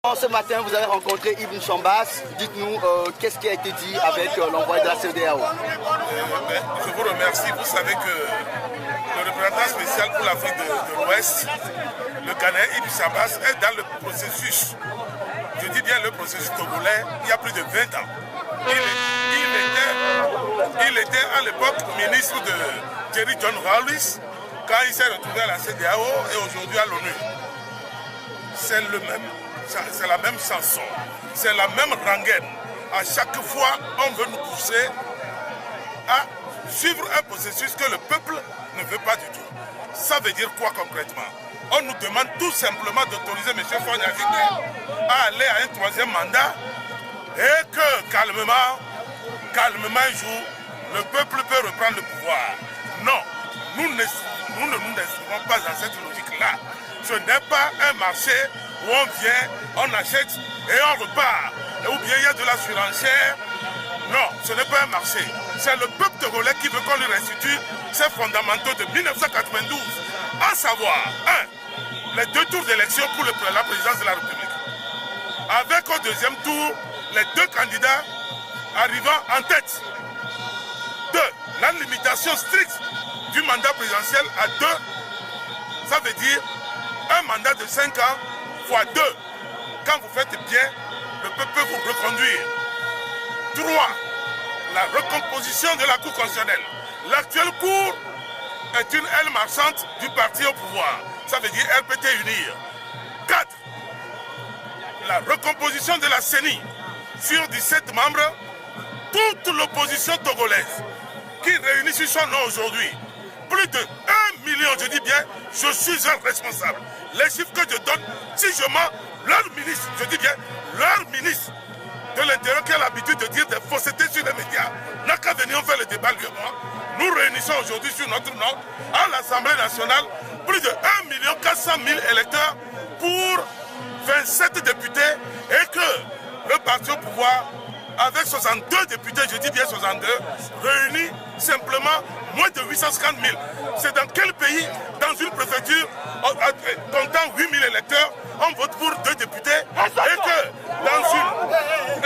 Ce matin, vous avez rencontré Ibn Chambas. Dites-nous qu'est-ce qui a été dit avec l'envoyé de la CEDEAO. Je vous remercie. Vous savez que le représentant spécial pour l'Afrique de l'Ouest, le Ghanéen Ibn Chambas, est dans le processus. Je dis bien le processus togolais, il y a plus de 20 ans. Il était à l'époque ministre de Jerry John Rawlings quand il s'est retrouvé à la CEDEAO et aujourd'hui à l'ONU. C'est le même. C'est la même chanson, c'est la même rengaine. À chaque fois, on veut nous pousser à suivre un processus que le peuple ne veut pas du tout. Ça veut dire quoi concrètement? On nous demande tout simplement d'autoriser M. Faure Gnassingbé à aller à un troisième mandat et que calmement un jour, le peuple peut reprendre le pouvoir. Non, nous ne nous inscrivons pas dans cette logique-là. Ce n'est pas un marché où on vient, on achète et on repart. Ou bien il y a de la surenchère. Non, ce n'est pas un marché. C'est le peuple togolais qui veut qu'on lui restitue ses fondamentaux de 1992. À savoir, 1. Les 2 tours d'élection pour la présidence de la République. Avec au deuxième tour, les 2 candidats arrivant en tête. 2. La limitation stricte du mandat présidentiel à 2. Ça veut dire un mandat de 5 ans fois 2. Quand vous faites bien, le peuple peut vous reconduire. 3. La recomposition de la Cour constitutionnelle. L'actuelle Cour est une aile marchande du parti au pouvoir. Ça veut dire RPT unir. 4. La recomposition de la CENI sur 17 membres. Toute l'opposition togolaise qui réunit sur son nom aujourd'hui. Plus de 1 million, je dis bien, je suis un responsable. Les chiffres que je donne, si je mens, leur ministre, je dis bien, leur ministre de l'Intérieur qui a l'habitude de dire des faussetés sur les médias, n'a qu'à venir faire le débat lui et moi. Nous réunissons aujourd'hui sur notre nom à l'Assemblée nationale plus de 1 400 000 électeurs pour 27 députés et que le parti au pouvoir, avec 62 députés, je dis bien 62, réunis simplement moins de 850 000. C'est dans quel pays, dans une préfecture comptant 8 000 électeurs, on vote pour 2 députés et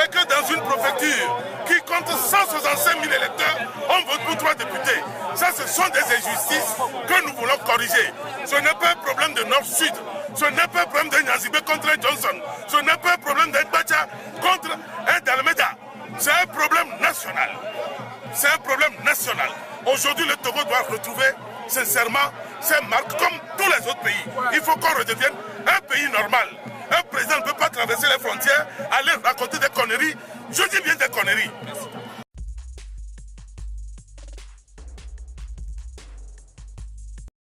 que dans une préfecture qui compte 165 000 électeurs, on vote pour 3 députés. Ça, ce sont des injustices que nous voulons corriger. Ce n'est pas un problème de Nord-Sud. Ce n'est pas un problème de Gnassingbé contre Johnson. Ce n'est pas un problème d'Nbacha contre un Dalmeda. C'est un problème national. C'est un problème national. Aujourd'hui, le Togo doit retrouver sincèrement ses marques comme tous les autres pays. Il faut qu'on redevienne un pays normal. Un président ne peut pas travailler